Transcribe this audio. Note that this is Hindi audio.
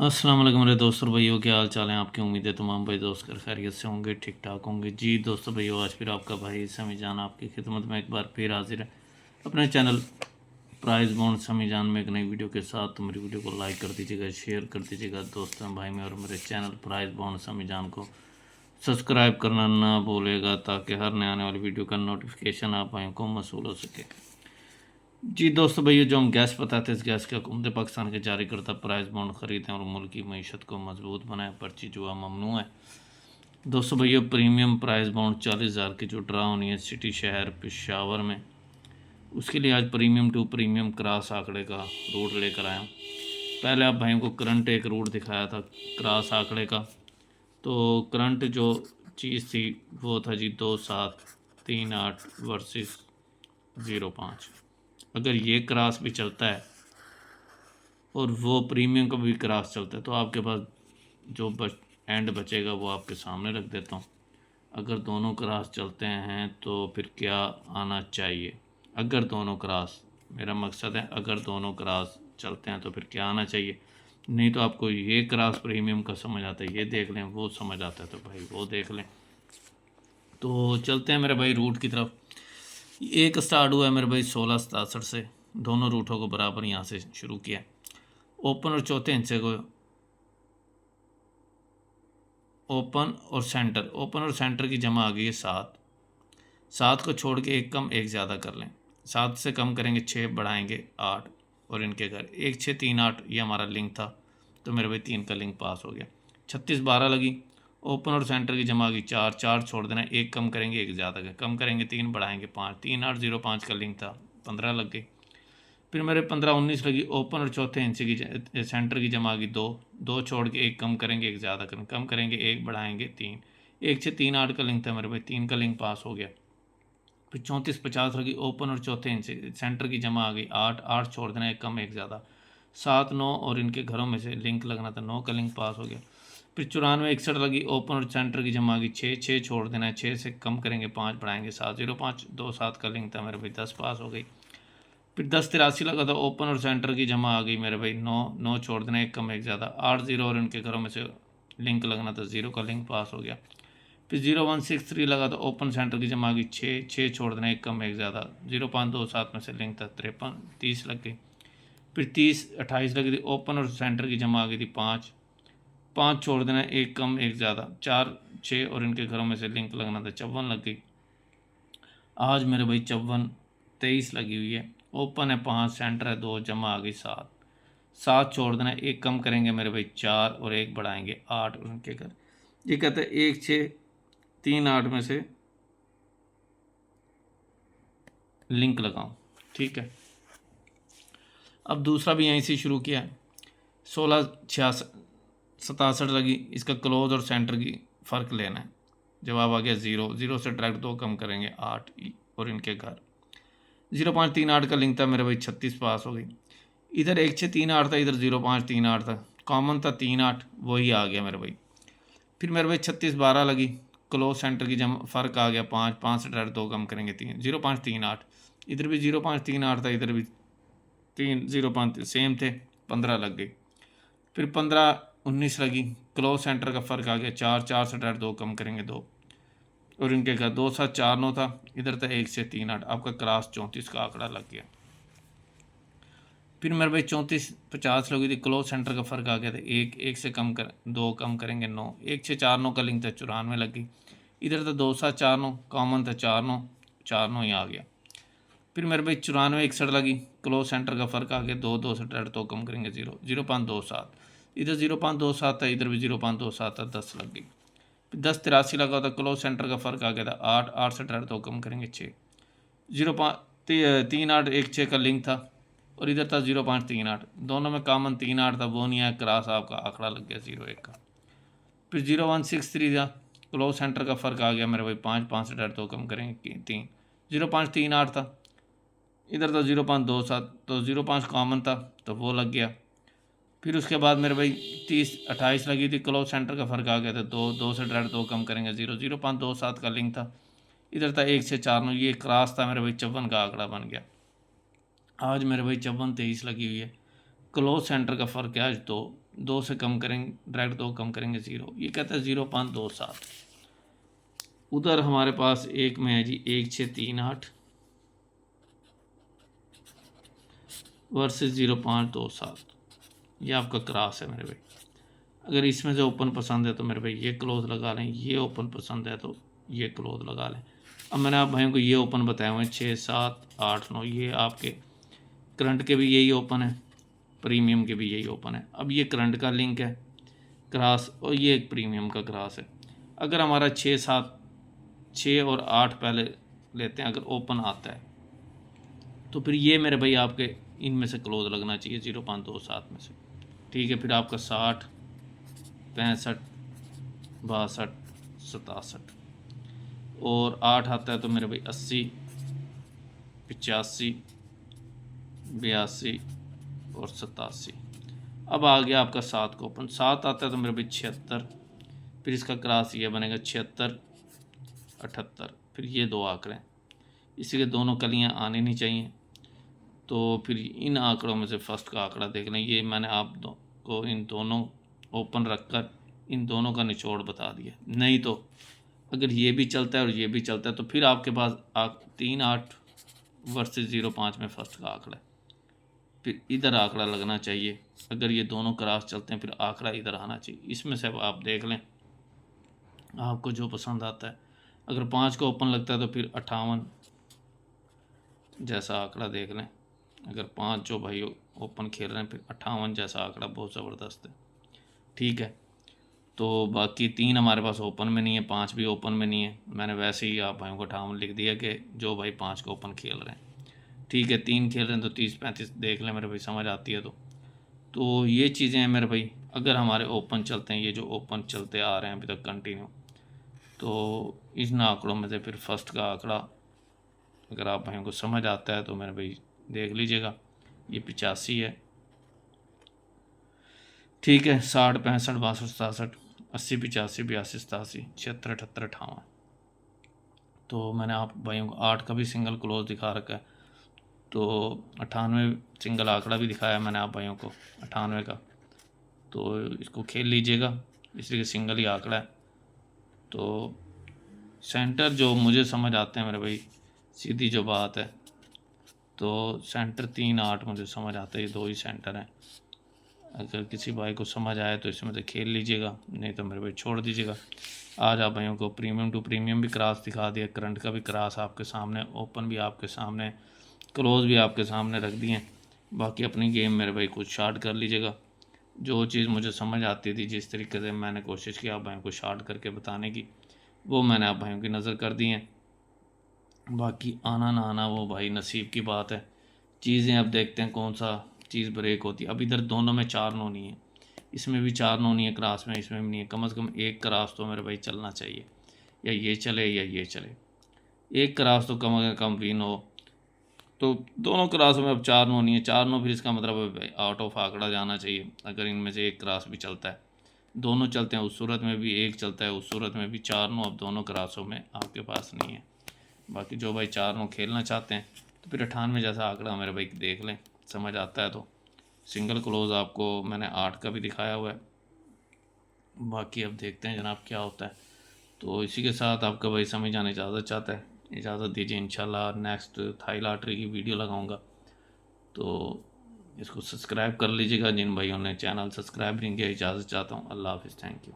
अस्सलाम वालेकुम मेरे दोस्तों और भाइयों, क्या हाल चाल है आपकी। उम्मीद है तमाम भाई दोस्त कर खैरियत से होंगे, ठीक ठाक होंगे। जी दोस्तों भाइयों, आज फिर आपका भाई समी जान आपकी खिदमत में एक बार फिर हाजिर है अपने चैनल प्राइस बॉन्ड समी जान में एक नई वीडियो के साथ। तो मेरी वीडियो को लाइक कर दीजिएगा, शेयर कर दीजिएगा दोस्तों भाई में, और मेरे चैनल प्राइस बॉन्ड समी जान को सब्सक्राइब करना ना भूलेगा, ताकि हर नए आने वाली वीडियो का नोटिफिकेशन आप भाइयों को मसूल हो सके। जी दोस्तों भैया, जो हम गैस बताते हैं, इस गैस के हुकूमत पाकिस्तान के जारी करता प्राइस बॉन्ड खरीदें और मुल्क की मीशत को मजबूत बनाएं, पर्ची जुआ ममनू है। दोस्तों भैया, प्रीमियम प्राइस बॉन्ड 40,000 की जो ड्रा होनी है सिटी शहर पेशावर में, उसके लिए आज प्रीमियम टू प्रीमियम क्रॉस आंकड़े का रूट लेकर आया हूँ। पहले आप भाइयों को करंट एक रूट दिखाया था क्रॉस आंकड़े का। तो करंट जो चीज़ थी वो था जी 2738 वर्सेस 05। अगर ये क्रॉस भी चलता है और वो प्रीमियम का भी क्रॉस चलता है, तो आपके पास जो एंड बचेगा वो आपके सामने रख देता हूँ। अगर दोनों क्रॉस चलते हैं तो फिर क्या आना चाहिए। अगर दोनों क्रॉस, मेरा मकसद है अगर दोनों क्रॉस चलते हैं तो फिर क्या आना चाहिए। नहीं तो आपको ये क्रॉस प्रीमियम का समझ आता है, ये देख लें, वो समझ आता है तो भाई वो देख लें। तो चलते हैं मेरे भाई रूट की तरफ। एक स्टार्ट हुआ है मेरे भाई 1667 से, दोनों रूटों को बराबर यहाँ से शुरू किया। ओपन और चौथे हिस्से को, ओपन और सेंटर की जमा आ गई है 7। 7 को छोड़ के एक कम एक ज़्यादा कर लें। 7 से कम करेंगे 6, बढ़ाएंगे 8, और इनके घर 1 6 3 8, ये हमारा लिंक था, तो मेरे भाई 3 का लिंक पास हो गया। 36 12 लगी। ओपन और सेंटर की जमा आ गई 4। 4 छोड़ देना, एक कम करेंगे एक ज़्यादा कर, कम करेंगे 3, बढ़ाएंगे 5, 3 8 0 5 का लिंक था, 15 लग गई। फिर मेरे 15 19 लगी। ओपन और चौथे हिस्से की सेंटर की जमा आ गई 2। 2 छोड़ के एक कम करेंगे एक ज़्यादा करेंगे, कम करेंगे एक, बढ़ाएंगे 3। 1 6 3 8 का लिंक था मेरे भाई, 3 का लिंक पास हो गया। फिर 34 50 लगी। ओपन और चौथे हिस्से सेंटर की जमा आ गई 8। 8 छोड़ देना, एक कम एक ज़्यादा, 7 9, और इनके घरों में से लिंक लगना था, 9 का लिंक पास हो गया। फिर 94 61 लगी। ओपन और सेंटर की जमा आ गई 6। 6 छोड़ देना है, 6 से कम करेंगे 5, बढ़ाएंगे 7 0 5, 2 7 का लिंक था मेरे भाई, 10 पास हो गई। फिर 10 83 लगा था। ओपन और सेंटर की जमा आ गई मेरे भाई 9। 9 छोड़ देना, एक कम एक ज़्यादा, 8 0, और इनके घरों में से लिंक लगना था, 0 का लिंक पास हो गया। फिर 0163 लगा था। ओपन सेंटर की जमा आ गई 6। 6 छोड़ देना, एक कम एक ज़्यादा, 0 5 2 7 में से लिंक था 53। 30 लग गई। फिर 30 28 लगी थी। ओपन और सेंटर की जमा आ गई थी 5। 5 छोड़ देना, एक कम एक ज़्यादा, 4 6, और इनके घरों में से लिंक लगना था, 54 लग गई। आज मेरे भाई 54 23 लगी हुई है। ओपन है 5, सेंटर है 2, जमा आ गई 7। 7 छोड़ देना, एक कम करेंगे मेरे भाई 4, और एक बढ़ाएंगे 8, और उनके घर ये कहते हैं 1 6 3 8 में से लिंक लगाऊं। ठीक है, अब दूसरा भी यहीं से शुरू किया है। 16 66 67 लगी। इसका क्लोज और सेंटर की फ़र्क लेना है। जवाब आ गया 0। 0 से डायरेक्ट 2 कम करेंगे 8, और इनके घर 0 5 3 8 का लिंक था मेरे भाई, 36 पास हो गई। इधर 1 6 3 8 था, इधर 0 5 3 8 था, कॉमन था 3 8, वही आ गया मेरे भाई। फिर मेरे भाई 36 12 लगी। क्लोज सेंटर की जम फ़र्क आ गया 5। 5 से डायरेक्ट 2 कम करेंगे 3, 0 5 3 8, इधर भी 0 5 3 8 था, इधर भी 3 0 5 सेम थे, 15 लग गई। फिर 15 19 लगी। क्लोज सेंटर का फ़र्क आ गया 4। 4 से डायरेक्ट 2 कम करेंगे 2, और इनके घर 2 7 4 9 था, इधर था 1 से 3 8, आपका क्रॉस 34 का आंकड़ा लग गया। फिर मेरे भाई 34 50 लगी थी। क्लोज सेंटर का फ़र्क आ गया था 1। 1 से कम कर 2 कम करेंगे 9। 1 6 4 9 का लिंक था, 94 लग गई। इधर था 2 7 4 9, कॉमन था 4 9, 4 9 ही आ गया। फिर मेरे भाई 94 61 लगी। क्लोज सेंटर का फ़र्क आ गया 2। 2 से डायरेक्ट 2 कम करेंगे 0। 0 5 2 7, इधर 0 5 2 7 था, इधर भी 0 5 2 7 था, 10 लग गई। फिर 10 83 लगा था। क्लोज सेंटर का फ़र्क आ गया था 8। 8 से डायरेक्ट 2 कम करेंगे 6। 0 5 3 8 1 6 का लिंक था, और इधर था 0 5 3 8, दोनों में कॉमन 3 8 था, वो नहीं आया, क्रॉस आपका आंकड़ा लग गया 0 1 का। फिर 0 1 6 3 था। क्लोज सेंटर का फ़र्क आ गया मेरे भाई 5। 5 से डायरेक्ट 2 कम करेंगे 3। 0 5 3 8 था, इधर था 0 5 2 7, तो 0 5 कॉमन था, तो वो लग गया। फिर उसके बाद मेरे भाई 30 28 लगी थी। क्लोज सेंटर का फ़र्क आ गया था 2। 2 से डायरेक्ट 2 कम करेंगे 0। 0 5 2 7 का लिंक था, इधर था 1 से 4 9, ये क्रॉस था मेरे भाई, 54 का आंकड़ा बन गया। आज मेरे भाई 54 23 लगी हुई है। क्लोज सेंटर का फ़र्क है आज 2। 2 से कम करेंगे, डायरेक्ट 2 कम करेंगे 0, ये कहता है 0.27। उधर हमारे पास एक में है जी 1638 वर्सेस 0.27, ये आपका क्रॉस है मेरे भाई। अगर इसमें से ओपन पसंद है तो मेरे भाई ये क्लोज लगा लें, ये ओपन पसंद है तो ये क्लोज लगा लें। अब मैंने आप भाइयों को ये ओपन बताए हुए हैं 6, 7, 8, 9, ये आपके करंट के भी यही ओपन है, प्रीमियम के भी यही ओपन है। अब ये करंट का लिंक है क्रॉस, और ये एक प्रीमियम का क्रॉस है। अगर हमारा 6, 7, 6 और 8 पहले लेते हैं, अगर ओपन आता है तो फिर ये मेरे भाई आपके इनमें से क्लोज लगना चाहिए 0.27 में से। ठीक है, फिर आपका 60, 65, 62, 67 और 8 आता है तो मेरे भाई 80, 85, 82 और 87। अब आ गया आपका 7 का ओपन, 7 आता है तो मेरे भाई 76, फिर इसका क्रॉस ये बनेगा 76, 78, फिर ये 2 आंकड़े, इसी के दोनों कलियां आने नहीं चाहिए। तो फिर इन आंकड़ों में से फर्स्ट का आंकड़ा देख लें, ये मैंने आप को इन दोनों ओपन रखकर इन दोनों का निचोड़ बता दिया। नहीं तो अगर ये भी चलता है और ये भी चलता है तो फिर आपके पास 3.8 वर्सेस 0.5 में फर्स्ट का आंकड़ा है, फिर इधर आंकड़ा लगना चाहिए। अगर ये दोनों क्रॉस चलते हैं फिर आंकड़ा इधर आना चाहिए। इसमें से अब आप देख लें आपको जो पसंद आता है। अगर 5 का ओपन लगता है तो फिर 58 जैसा आंकड़ा देख लें। अगर 5 जो भाई ओपन खेल रहे हैं फिर 58 जैसा आंकड़ा बहुत ज़बरदस्त है। ठीक है, तो बाकी 3 हमारे पास ओपन में नहीं है, 5 भी ओपन में नहीं है। मैंने वैसे ही आप भाइयों को 58 लिख दिया कि जो भाई 5 का ओपन खेल रहे हैं। ठीक है, 3 खेल रहे हैं तो 30, 35 देख लें मेरे भाई, समझ आती है तो ये चीज़ें हैं मेरे भाई। अगर हमारे ओपन चलते हैं, ये जो ओपन चलते आ रहे हैं अभी तक कंटिन्यू, तो इन आंकड़ों में से फिर फर्स्ट का आंकड़ा अगर आप भाइयों को समझ आता है तो मेरे भाई देख लीजिएगा, ये 85 है। ठीक है, 60, 65, 62, 67, 80, 85, 82, 87, 76, 78, 58। तो मैंने आप भाइयों को 8 का भी सिंगल क्लोज दिखा रखा है, तो 98 सिंगल आंकड़ा भी दिखाया मैंने आप भाइयों को 98 का। तो इसको खेल लीजिएगा, इसलिए सिंगल ही आंकड़ा है। तो सेंटर जो मुझे समझ आते हैं मेरे भाई, सीधी जो बात है, तो सेंटर 3, 8 मुझे समझ आता है, ये 2 ही सेंटर हैं। अगर किसी भाई को समझ आए तो इसमें से खेल लीजिएगा, नहीं तो मेरे भाई छोड़ दीजिएगा। आज आप भाइयों को प्रीमियम टू प्रीमियम भी क्रॉस दिखा दिया, करंट का भी क्रॉस आपके सामने, ओपन भी आपके सामने, क्लोज भी आपके सामने रख दिए। बाकी अपनी गेम मेरे भाई कुछ शार्ट कर लीजिएगा। जो चीज़ मुझे समझ आती थी, जिस तरीके से मैंने कोशिश की आप भाइयों को शार्ट करके बताने की, वो मैंने आप भाइयों की नज़र कर दी हैं। बाकी आना ना आना वो भाई नसीब की बात है। चीज़ें अब देखते हैं कौन सा चीज़ ब्रेक होती है। अब इधर दोनों में 4 नो नहीं है, इसमें भी 4 नो नहीं है, क्रॉस में इसमें भी नहीं है। कम से कम एक क्रॉस तो मेरे भाई चलना चाहिए, या ये चले या ये चले, एक क्रॉस तो कम से कम विन हो। तो दोनों क्रॉस में अब 4 नो नहीं है, 4 नो फिर इसका मतलब है आउट ऑफ आंकड़ा जाना चाहिए। अगर इनमें से एक क्रॉस भी चलता है, दोनों चलते हैं उस सूरत में भी, एक चलता है उस सूरत में भी, 4 नो अब दोनों क्रॉसों में आपके पास नहीं है। बाकी जो भाई 4 नो खेलना चाहते हैं तो फिर 98 जैसा आंकड़ा मेरे भाई देख लें, समझ आता है तो। सिंगल क्लोज आपको मैंने 8 का भी दिखाया हुआ है। बाकी अब देखते हैं जनाब क्या होता है। तो इसी के साथ आपका भाई समझ जाने इजाज़त चाहता है, इजाज़त दीजिए। इंशाल्लाह नेक्स्ट थाई लॉटरी की वीडियो लगाऊंगा, तो इसको सब्सक्राइब कर लीजिएगा जिन भाइयों ने चैनल सब्सक्राइब नहीं किया। इजाज़त चाहता हूँ, अल्लाह हाफिज़, थैंक यू।